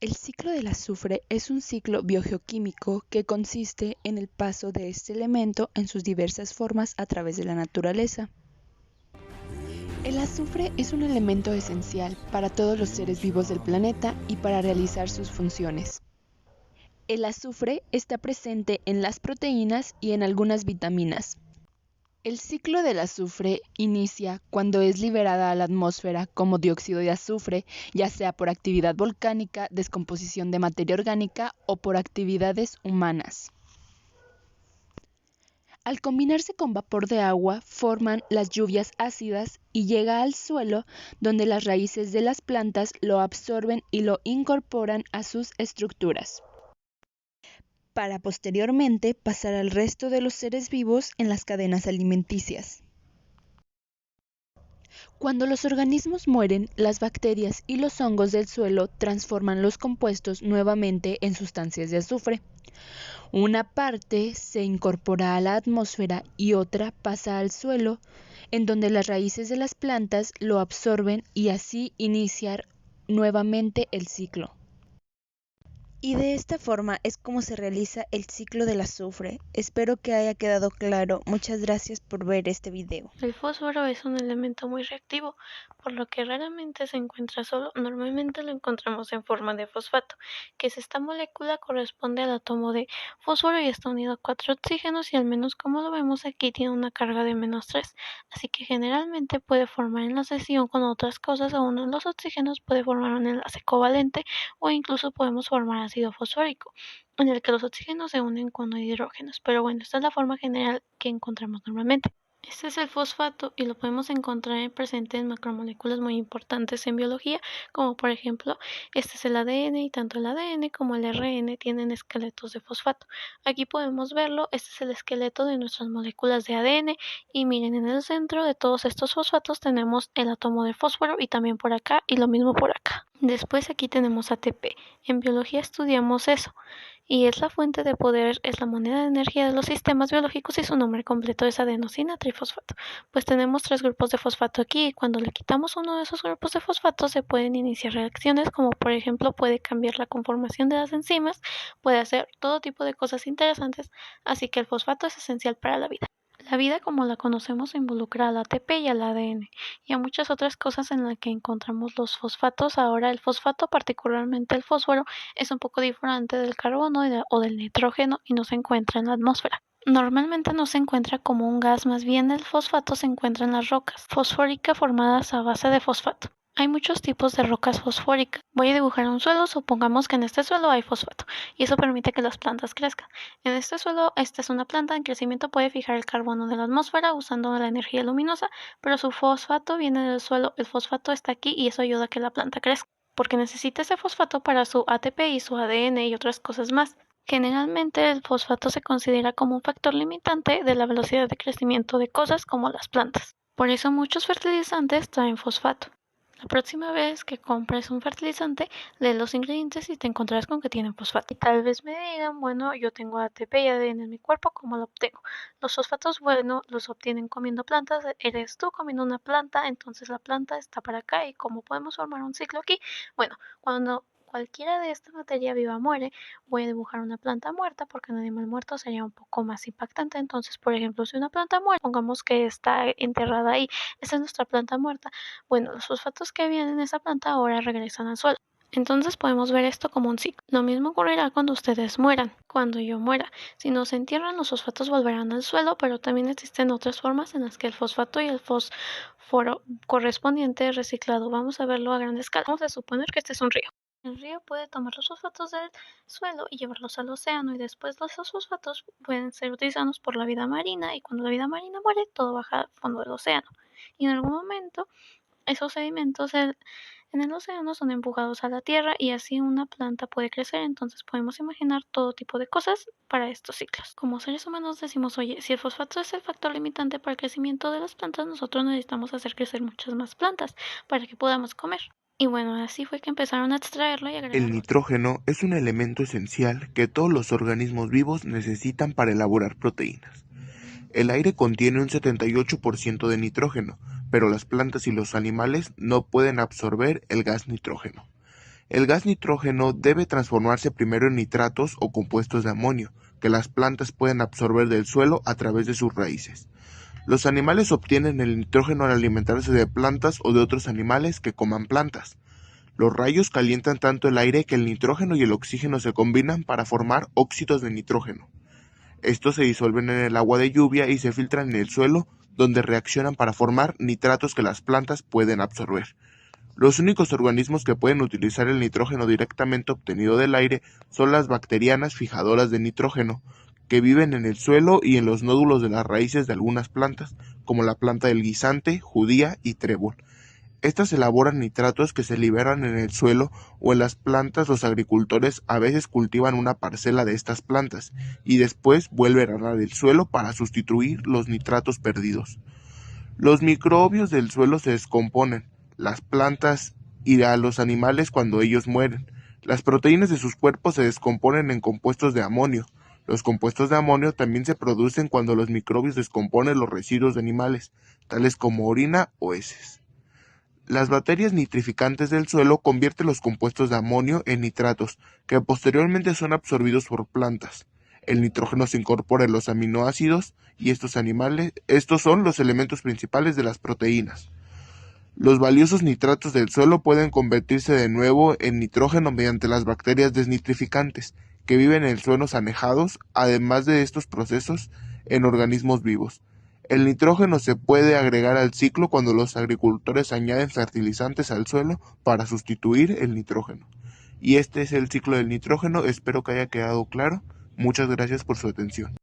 El ciclo del azufre es un ciclo biogeoquímico que consiste en el paso de este elemento en sus diversas formas a través de la naturaleza. El azufre es un elemento esencial para todos los seres vivos del planeta y para realizar sus funciones. El azufre está presente en las proteínas y en algunas vitaminas. El ciclo del azufre inicia cuando es liberada a la atmósfera como dióxido de azufre, ya sea por actividad volcánica, descomposición de materia orgánica o por actividades humanas. Al combinarse con vapor de agua, forman las lluvias ácidas y llega al suelo, donde las raíces de las plantas lo absorben y lo incorporan a sus estructuras, para posteriormente pasar al resto de los seres vivos en las cadenas alimenticias. Cuando los organismos mueren, las bacterias y los hongos del suelo transforman los compuestos nuevamente en sustancias de azufre. Una parte se incorpora a la atmósfera y otra pasa al suelo, en donde las raíces de las plantas lo absorben y así iniciar nuevamente el ciclo. Y de esta forma es como se realiza el ciclo del azufre. Espero que haya quedado claro. Muchas gracias por ver este video. El fósforo es un elemento muy reactivo, por lo que raramente se encuentra solo. Normalmente lo encontramos en forma de fosfato, que es esta molécula corresponde al átomo de fósforo y está unido a 4 oxígenos y al menos como lo vemos aquí tiene una carga de -3, así que generalmente puede formar enlace con otras cosas o uno de los oxígenos puede formar un enlace covalente o incluso podemos formar ácido fosfórico, en el que los oxígenos se unen con hidrógenos, pero bueno, esta es la forma general que encontramos normalmente. Este es el fosfato y lo podemos encontrar presente en macromoléculas muy importantes en biología, como por ejemplo, este es el ADN y tanto el ADN como el RN tienen esqueletos de fosfato. Aquí podemos verlo, este es el esqueleto de nuestras moléculas de ADN y miren, en el centro de todos estos fosfatos tenemos el átomo de fósforo y también por acá y lo mismo por acá. Después aquí tenemos ATP. En biología estudiamos eso y es la fuente de poder, es la moneda de energía de los sistemas biológicos y su nombre completo es adenosina trifosfato. Pues tenemos 3 grupos de fosfato aquí y cuando le quitamos uno de esos grupos de fosfato se pueden iniciar reacciones como por ejemplo puede cambiar la conformación de las enzimas, puede hacer todo tipo de cosas interesantes, así que el fosfato es esencial para la vida. La vida como la conocemos involucra al ATP y al ADN y a muchas otras cosas en las que encontramos los fosfatos. Ahora el fosfato, particularmente el fósforo, es un poco diferente del carbono o del nitrógeno y no se encuentra en la atmósfera. Normalmente no se encuentra como un gas, más bien el fosfato se encuentra en las rocas fosfóricas formadas a base de fosfato. Hay muchos tipos de rocas fosfóricas. Voy a dibujar un suelo, supongamos que en este suelo hay fosfato y eso permite que las plantas crezcan. En este suelo, esta es una planta en crecimiento, puede fijar el carbono de la atmósfera usando la energía luminosa, pero su fosfato viene del suelo, el fosfato está aquí y eso ayuda a que la planta crezca, porque necesita ese fosfato para su ATP y su ADN y otras cosas más. Generalmente el fosfato se considera como un factor limitante de la velocidad de crecimiento de cosas como las plantas. Por eso muchos fertilizantes traen fosfato. La próxima vez que compres un fertilizante, lee los ingredientes y te encontrarás con que tienen fosfato. Y tal vez me digan, bueno, yo tengo ATP y ADN en mi cuerpo, ¿cómo lo obtengo? Los fosfatos, bueno, los obtienen comiendo plantas, eres tú comiendo una planta, entonces la planta está para acá y ¿cómo podemos formar un ciclo aquí? Bueno, cuando cualquiera de esta materia viva muere, voy a dibujar una planta muerta porque un animal muerto sería un poco más impactante. Entonces, por ejemplo, si una planta muerta, pongamos que está enterrada ahí, esa es nuestra planta muerta. Bueno, los fosfatos que habían en esa planta ahora regresan al suelo. Entonces podemos ver esto como un ciclo. Lo mismo ocurrirá cuando ustedes mueran, cuando yo muera. Si no se entierran, los fosfatos volverán al suelo, pero también existen otras formas en las que el fosfato y el fósforo correspondiente es reciclado. Vamos a verlo a gran escala. Vamos a suponer que este es un río. El río puede tomar los fosfatos del suelo y llevarlos al océano y después esos fosfatos pueden ser utilizados por la vida marina y cuando la vida marina muere todo baja al fondo del océano. Y en algún momento esos sedimentos en el océano son empujados a la tierra y así una planta puede crecer. Entonces podemos imaginar todo tipo de cosas para estos ciclos. Como seres humanos decimos, oye, si el fosfato es el factor limitante para el crecimiento de las plantas, nosotros necesitamos hacer crecer muchas más plantas para que podamos comer. Y bueno, así fue que empezaron a extraerlo y El agregarlo. nitrógeno es un elemento esencial que todos los organismos vivos necesitan para elaborar proteínas. El aire contiene un 78% de nitrógeno, pero las plantas y los animales no pueden absorber el gas nitrógeno. El gas nitrógeno debe transformarse primero en nitratos o compuestos de amonio, que las plantas pueden absorber del suelo a través de sus raíces. Los animales obtienen el nitrógeno al alimentarse de plantas o de otros animales que coman plantas. Los rayos calientan tanto el aire que el nitrógeno y el oxígeno se combinan para formar óxidos de nitrógeno. Estos se disuelven en el agua de lluvia y se filtran en el suelo, donde reaccionan para formar nitratos que las plantas pueden absorber. Los únicos organismos que pueden utilizar el nitrógeno directamente obtenido del aire son las bacterianas fijadoras de nitrógeno, que viven en el suelo y en los nódulos de las raíces de algunas plantas, como la planta del guisante, judía y trébol. Estas elaboran nitratos que se liberan en el suelo o en las plantas. Los agricultores a veces cultivan una parcela de estas plantas y después vuelven a arar el suelo para sustituir los nitratos perdidos. Los microbios del suelo se descomponen, las plantas y a los animales cuando ellos mueren. Las proteínas de sus cuerpos se descomponen en compuestos de amonio. Los compuestos de amonio también se producen cuando los microbios descomponen los residuos de animales, tales como orina o heces. Las bacterias nitrificantes del suelo convierten los compuestos de amonio en nitratos, que posteriormente son absorbidos por plantas. El nitrógeno se incorpora en los aminoácidos y estos son los elementos principales de las proteínas. Los valiosos nitratos del suelo pueden convertirse de nuevo en nitrógeno mediante las bacterias desnitrificantes, que viven en suelos anejados, además de estos procesos en organismos vivos. El nitrógeno se puede agregar al ciclo cuando los agricultores añaden fertilizantes al suelo para sustituir el nitrógeno. Y este es el ciclo del nitrógeno, espero que haya quedado claro. Muchas gracias por su atención.